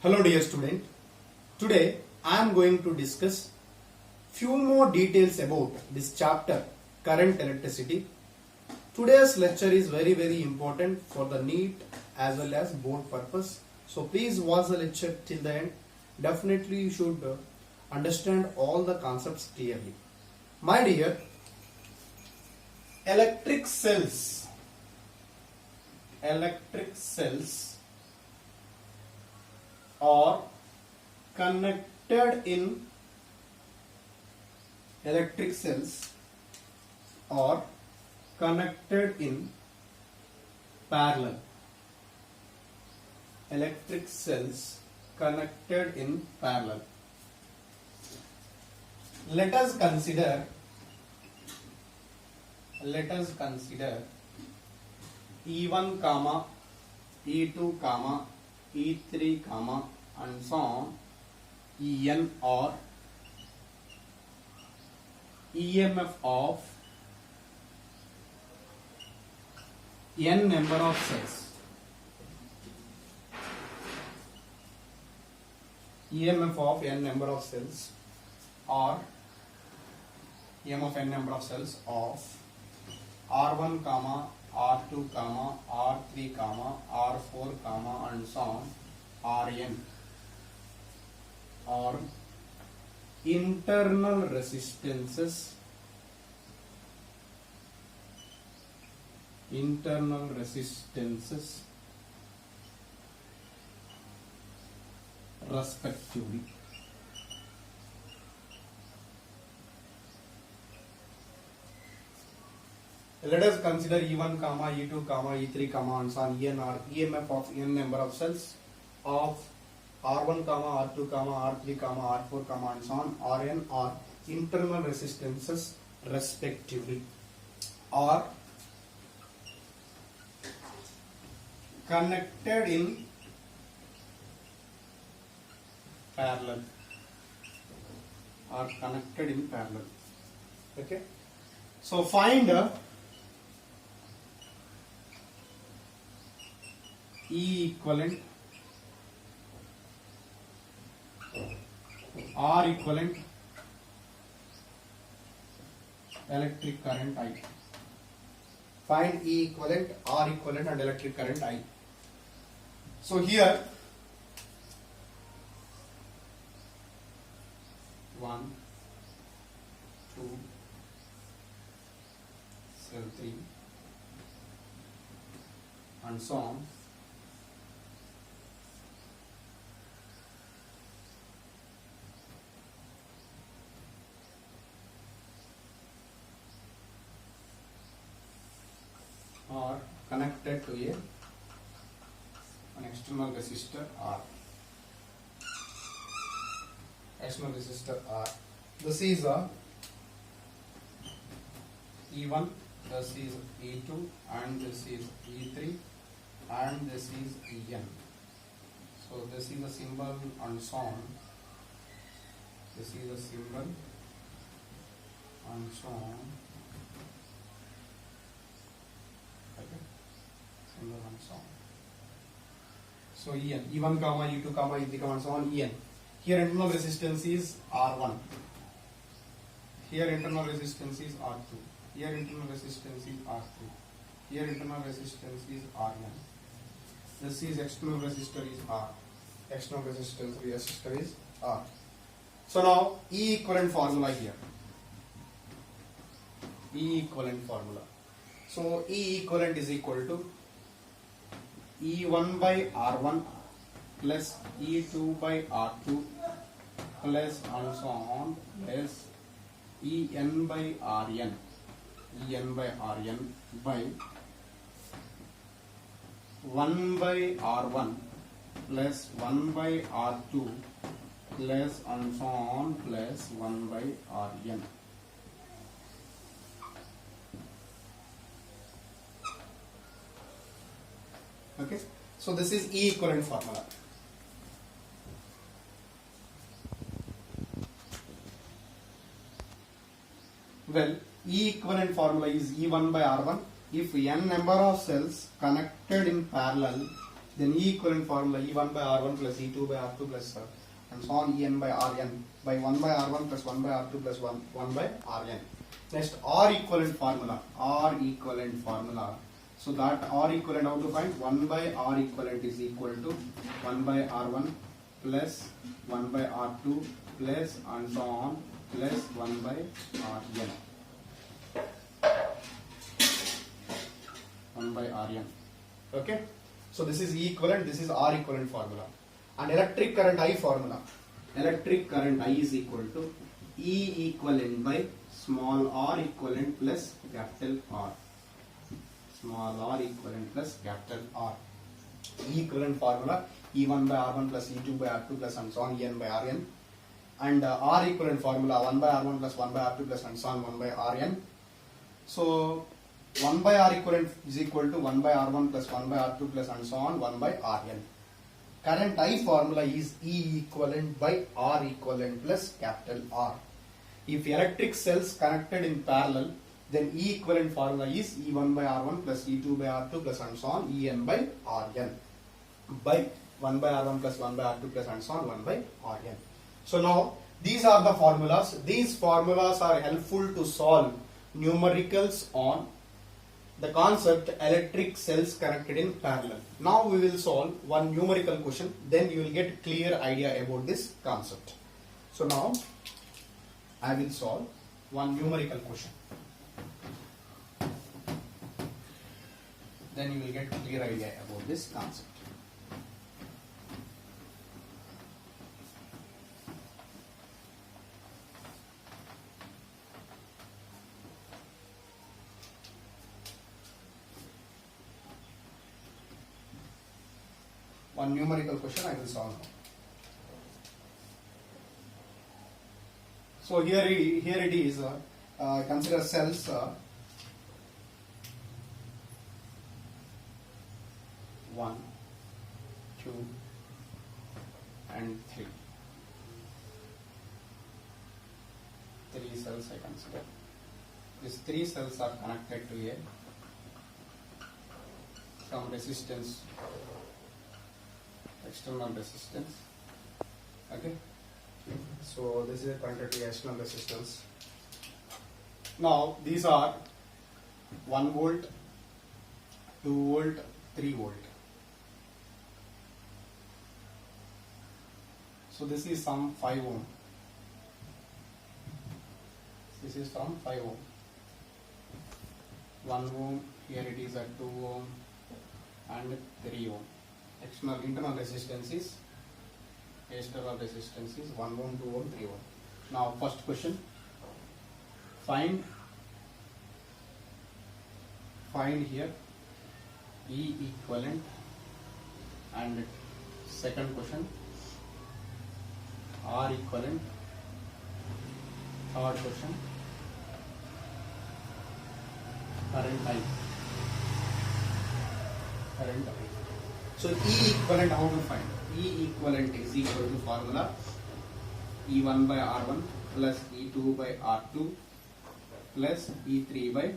Hello dear student, today I am going to discuss few more details about this chapter current electricity. Today's lecture is very important for the NEET as well as board purpose. So please watch the lecture till the end. Definitely you should understand all the concepts clearly. My dear, electric cells are connected in parallel. Electric cells connected in parallel. Let us consider E1 comma E2 comma E3 comma and so on En or EMF of n number of cells. EMF of n number of cells or EMF of n number of cells of R1 comma R2 comma R3 comma R4 comma and so on Rn or internal resistances respectively. Let us consider E1 comma E2 comma E3 comma and so on En or EMF of n number of cells of R1 comma R2 comma R3 comma R4 comma and so on Rn or internal resistances respectively are connected in parallel. Okay, so find E equivalent, R equivalent, electric current I. Find E equivalent, R equivalent and electric current I. So here 1, 2, cell 3 and so on. Are connected to an external resistor R. This is E1, this is E2 and this is E3 and this is En. So this is the symbol and so on. This is the symbol and so on. So En, E1 comma E2 comma E3 comma and so on En. Here internal resistance is R1. Here internal resistance is R2. Here internal resistance is R3. Here internal resistance is Rn. This is external resistor is R. External resistor is R. So now E equivalent formula here. E equivalent formula. So E equivalent is equal to E1 by R1 plus E2 by R2 plus and so on plus En by Rn by 1 by R1 plus 1 by R2 plus and so on plus 1 by Rn. Okay, so this is E equivalent formula. Well, E equivalent formula is E1 by R1. If n number of cells connected in parallel Then E equivalent formula E1 by R1 plus E2 by R2 plus and so on En by Rn by 1 by R1 plus 1 by R2 plus 1 by Rn. Next R equivalent formula. R equivalent formula. So that R equivalent how to find? 1 by R equivalent is equal to 1 by R1 plus 1 by R2 plus and so on plus 1 by Rn. 1 by Rn. Okay. So this is E equivalent, this is R equivalent formula. And electric current I formula. Electric current I is equal to E equivalent by small r equivalent plus capital R. Small r equivalent plus capital R. E equivalent formula E1 by R1 plus E2 by R2 plus and so on En by Rn. And R equivalent formula 1 by R1 plus 1 by R2 plus and so on 1 by Rn. So 1 by R equivalent is equal to 1 by R1 plus 1 by R2 plus and so on 1 by Rn. Current I formula is E equivalent by R equivalent plus capital R. If electric cells connected in parallel, then E equivalent formula is E1 by R1 plus E2 by R2 plus and so on En by Rn by 1 by R1 plus 1 by R2 plus and so on 1 by Rn. So now these are the formulas. These formulas are helpful to solve numericals on the concept electric cells connected in parallel. Now we will solve one numerical question, then you will get clear idea about this concept. So now I will solve one numerical question. Then you will get clear idea about this concept. One numerical question I will solve now. So here it is. Consider cells 1, 2, and 3. 3 cells I consider. These 3 cells are connected to some resistance, external resistance. Okay. So this is connected to external resistance. Now these are 1 volt, 2 volt, 3 volt. So this is some 5 ohm. This is some 5 ohm. 1 ohm, here it is at 2 ohm and 3 ohm. Internal resistance is 1 ohm, 2 ohm, 3 ohm. Now first question, find here E equivalent, and second question R equivalent, third question current I. So E equivalent how to find? E equivalent is equal to formula E1 by R1 plus E2 by R2 plus E3 by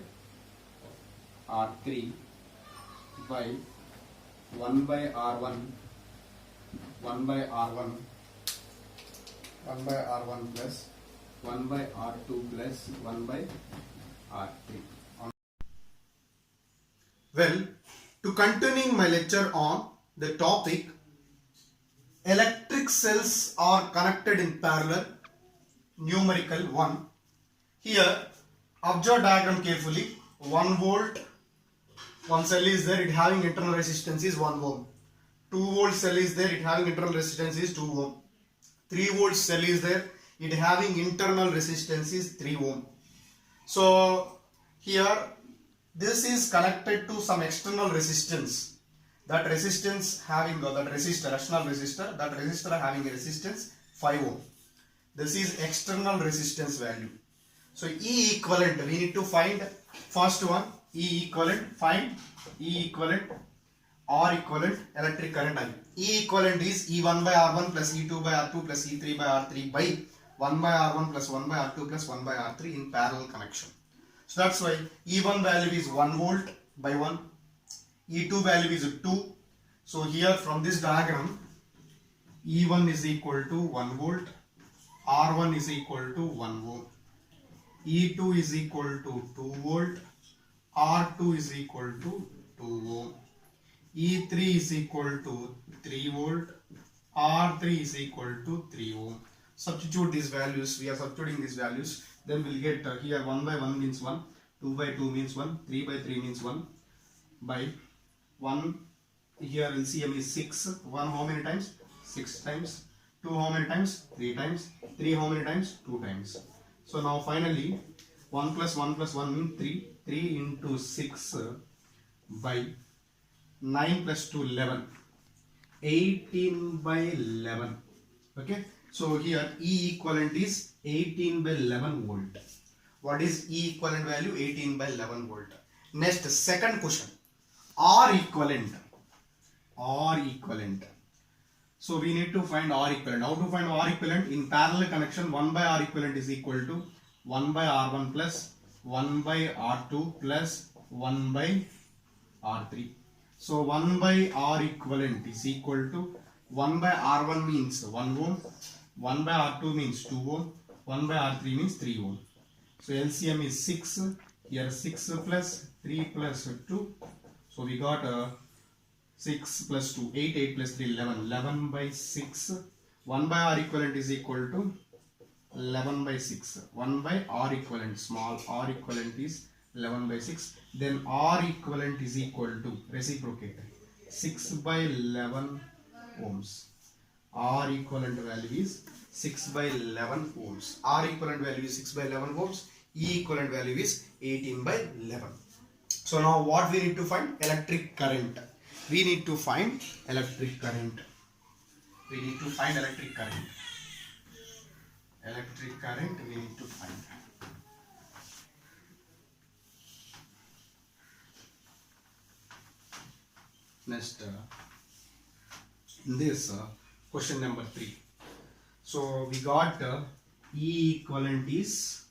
R3 by 1 by R1 plus 1 by R2 plus 1 by R3. Well, to continuing my lecture on the topic electric cells are connected in parallel, numerical 1. Here observe diagram carefully. 1 volt, one cell is there, it having internal resistance is 1 ohm. 2 volt cell is there, it having internal resistance is 2 ohm. 3 volt cell is there, it having internal resistance is 3 ohm. So here this is connected to some external resistance. That resistance having that resistor, external resistor, that resistor having a resistance 5 ohm. This is external resistance value. So E equivalent, we need to find first one, E equivalent, find E equivalent, R equivalent, electric current I. E equivalent is E1 by R1 plus E2 by R2 plus E3 by R3 by 1 by R1 plus 1 by R2 plus 1 by R3 in parallel connection. So that's why E1 value is 1 volt by 1, E2 value is 2, So here from this diagram, E1 is equal to 1 volt, R1 is equal to 1 ohm, E2 is equal to 2 volt, R2 is equal to 2 ohm, E3 is equal to 3 volt, R3 is equal to 3 ohm. Substitute these values, we are substituting these values, then we'll get here 1 by 1 means 1, 2 by 2 means 1, 3 by 3 means 1, by 1, here LCM is 6, 1 how many times? 6 times, 2 how many times? 3 times, 3 how many times? 2 times. So now finally 1 plus 1 plus 1 means 3, 3 into 6 by 9 plus 2 11, 18 by 11. Okay, so here E equivalent is 18 by 11 volt. What is E equivalent value? 18 by 11 volt. Next, second question, R equivalent. R equivalent. So we need to find R equivalent. How to find R equivalent? In parallel connection, 1 by R equivalent is equal to 1 by R1 plus 1 by R2 plus 1 by R3. So 1 by R equivalent is equal to 1 by R1 means 1 ohm, 1 by R2 means 2 ohm, 1 by R3 means 3 ohm. So LCM is 6, here 6 plus 3 plus 2. So we got 6 plus 2, 8, 8 plus 3, 11, 11 by 6. 1 by R equivalent is equal to 11 by 6. 1 by R equivalent, small r equivalent is 11 by 6. Then R equivalent is equal to, reciprocate, 6 by 11 ohms. R equivalent value is 6 by 11 ohms. R equivalent value is 6 by 11 ohms. E equivalent value is 18 by 11. So now what we need to find? Electric current. We need to find electric current. We need to find electric current. Electric current we need to find. Next, in this question number 3. So we got E equivalent is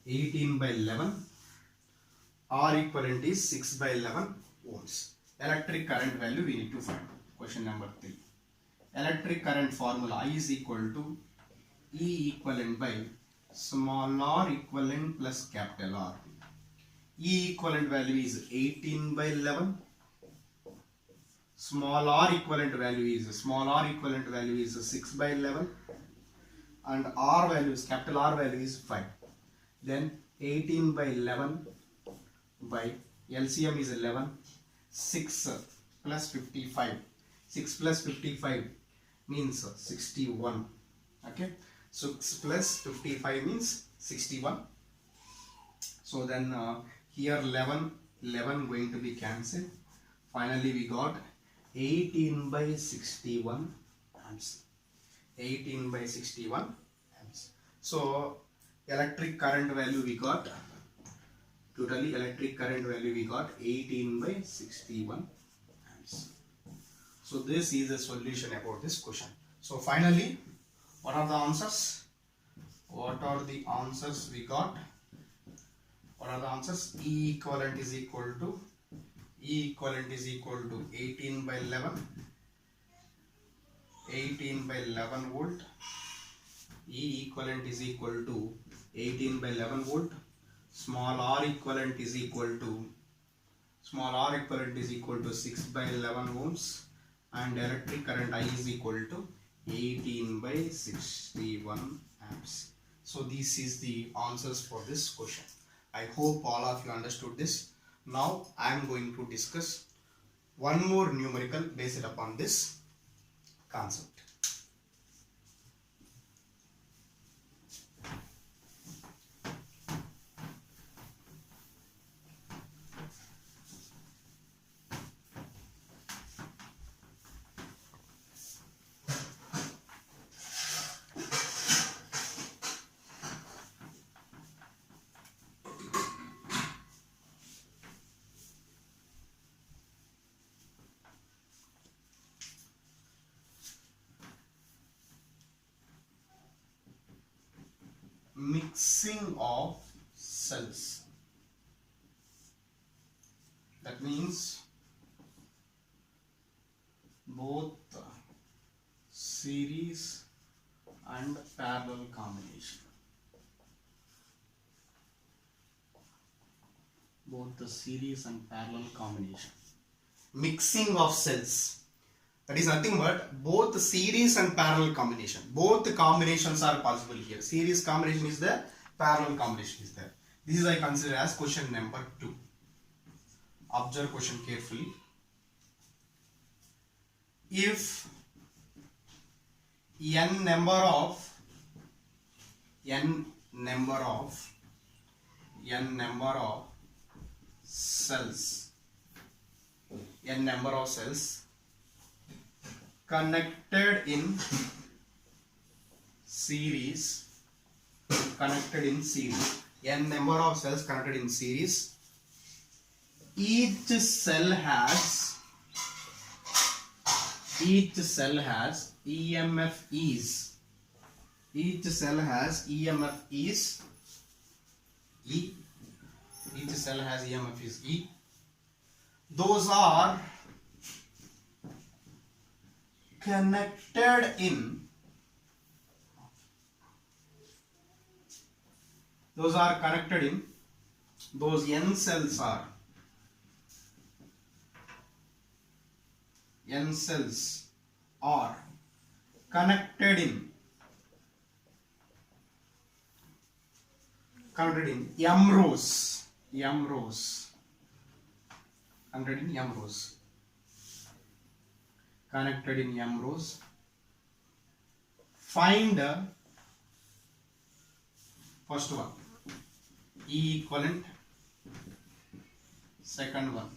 18 by 11. R equivalent is 6 by 11 ohms. Electric current value we need to find. Question number 3. Electric current formula, I is equal to E equivalent by small r equivalent plus capital R. E equivalent value is 18 by 11. Small r equivalent value is 6 by 11. And R value is, capital R value is 5. Then 18 by 11 by LCM is 11. 6 plus 55. 6 plus 55 means 61. Okay. 6 plus 55 means 61. So then here 11 going to be cancelled. Finally we got 18 by 61 amps. 18 by 61 amps. So electric current value we got, totally electric current value we got 18 by 61 amps. So this is the solution about this question. So finally, what are the answers? What are the answers we got? What are the answers? E equivalent is equal to 18 by 11. 18 by 11 volt. E equivalent is equal to 18 by 11 volt. Small r equivalent is equal to 6 by 11 ohms, and electric current I is equal to 18 by 61 amps. So this is the answers for this question. I hope all of you understood this. Now I am going to discuss one more numerical based upon this concept. Mixing of cells. That means both series and parallel combination. Both the series and parallel combination. Mixing of cells. That is nothing but both series and parallel combination. Both combinations are possible here. Series combination is there, parallel combination is there. This is I consider as question number 2. Observe question carefully. If n number of cells connected in series, n number of cells connected in series, each cell has EMF is E. Each cell has EMF is E. Those are connected in those n cells are connected in m rows. Find first one, E equivalent. Second one,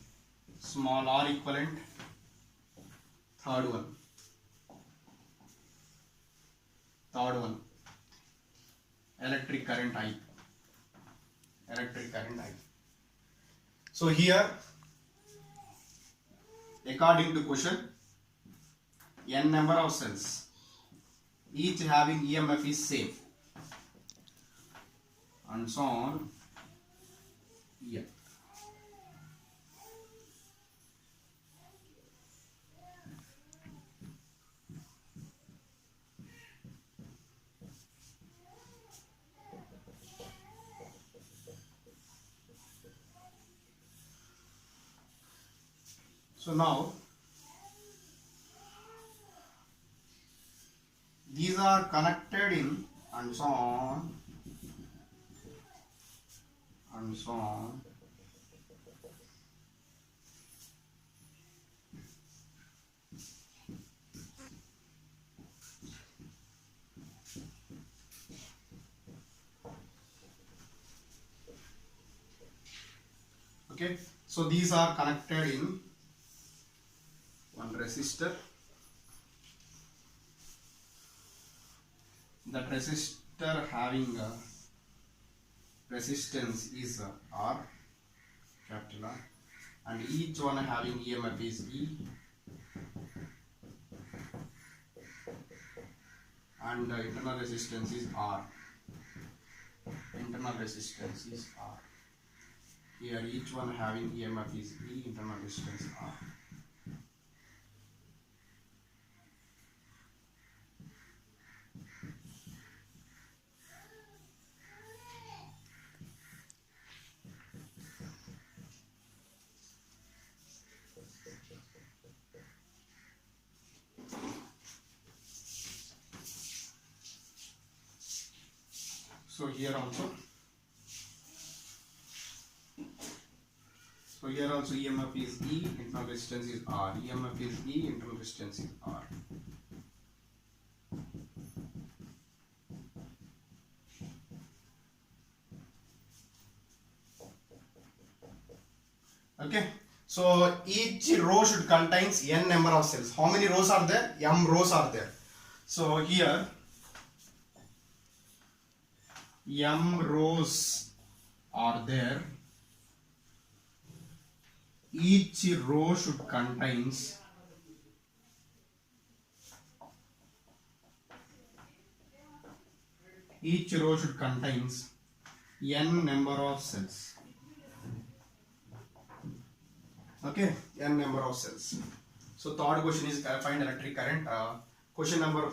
small r equivalent. Third one, electric current I. So here, according to question, n number of cells, each having EMF is same, and so on. Yeah. So now these are connected in and so on. Okay, so these are connected in one resistor. That resistor having a resistance is R, capital R, and each one having EMF is E, and internal resistance is R. Here each one having EMF is E, internal resistance R. So here also EMF is E, internal resistance is R. EMF is E, internal resistance is R. Okay, so each row should contains n number of cells. How many rows are there? M rows are there. So here m rows are there. Each row should contains n number of cells. Okay, n number of cells. So third question is find electric current. Question number.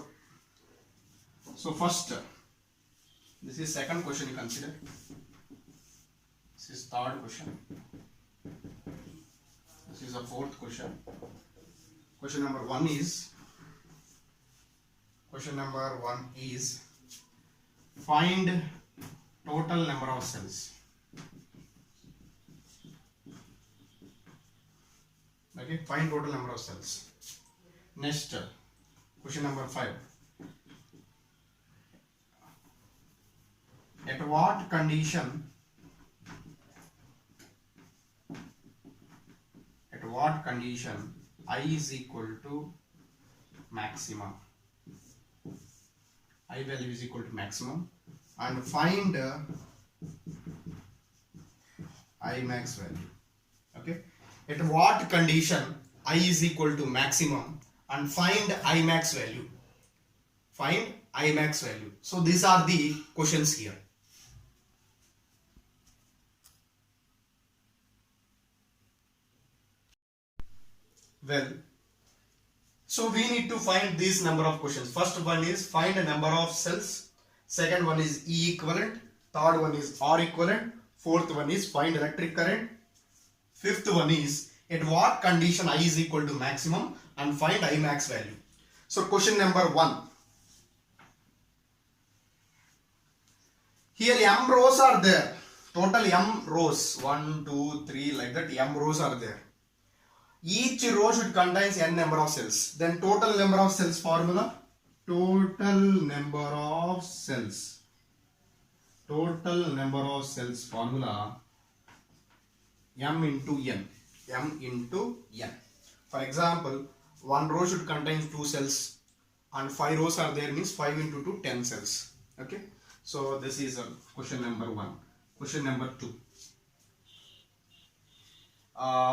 So first, this is second question you consider. This is third question. This is the fourth question. Question number one is find total number of cells. Okay, find total number of cells. Next, question number 5. At what condition I is equal to maximum? I value is equal to maximum, and find I max value. Okay, at what condition I is equal to maximum and find I max value. Find I max value. So these are the questions here. Well, so we need to find this number of questions. First one is find a number of cells. Second one is E equivalent. Third one is R equivalent. Fourth one is find electric current. Fifth one is at what condition I is equal to maximum and find I max value. So question number 1. Here m rows are there. Total m rows. 1, 2, 3 like that m rows are there. Each row should contain n number of cells. Then total number of cells formula. Total number of cells formula m into n. For example, one row should contain 2 cells and 5 rows are there, means 5 into 2, 10 cells. Okay. So this is question number 1. Question number 2.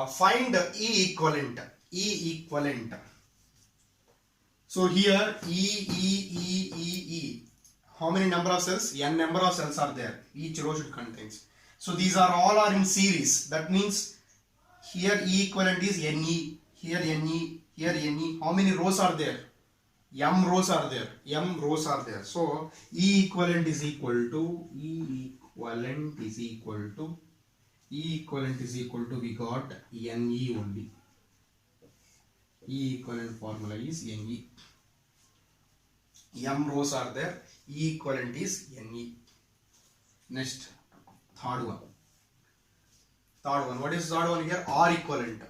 Find E equivalent. So here E. How many number of cells? N number of cells are there. Each row should contain. So these are all are in series. That means here E equivalent is Ne. Here Ne. Here Ne. How many rows are there? M rows are there. So E equivalent is equal to we got Ne only. E equivalent formula is Ne. M rows are there. E equivalent is Ne. Next, third one. What is third one here? R equivalent.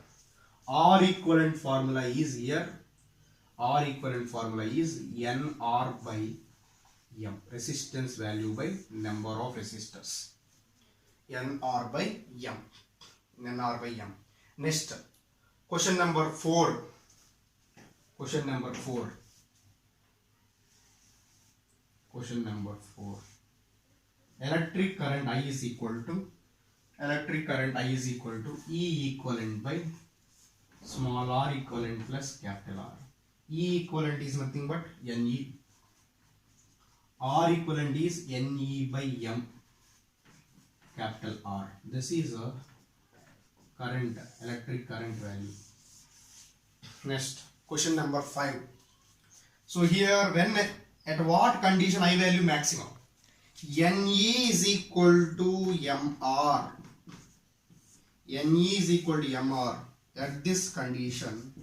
R equivalent formula is here. R equivalent formula is NR by M. Resistance value by number of resistors. NR by M. Next, question number 4. Electric current I is equal to E equivalent by small r equivalent plus capital R. E equivalent is nothing but Ne. R equivalent is Ne by M, capital R. This is a electric current value. Next, question number 5. So here, at what condition I value maximum? Ne is equal to Mr. At this condition,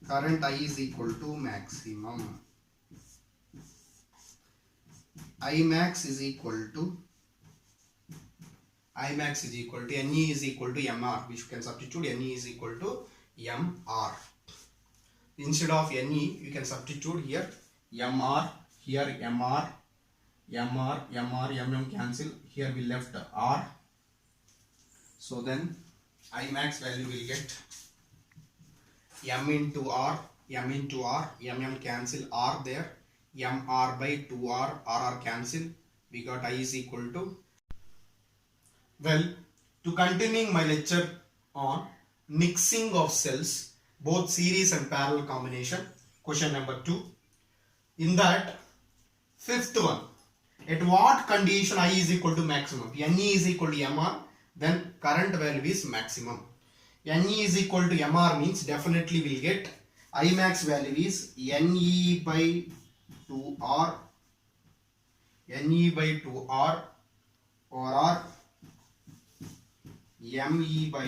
current I is equal to maximum. I max is equal to Ne is equal to Mr, which you can substitute Ne is equal to Mr. Instead of Ne, you can substitute here Mr, here Mr, cancel. Here we left R. So then I max value will get M into R, cancel R there, Mr by 2R, RR cancel. We got I is equal to. Well, to continuing my lecture on mixing of cells, both series and parallel combination, question number 2. In that, fifth one, at what condition I is equal to maximum? Ne is equal to Mr then current value is maximum. NE is equal to MR means definitely we'll get I max value is NE by 2R, NE by 2R or ME by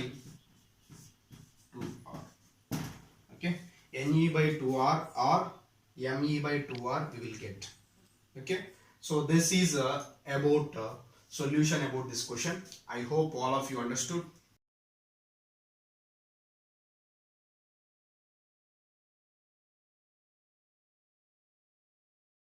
2R. Okay, NE by 2R or ME by 2R we will get. Okay, so this is about solution about this question. I hope all of you understood.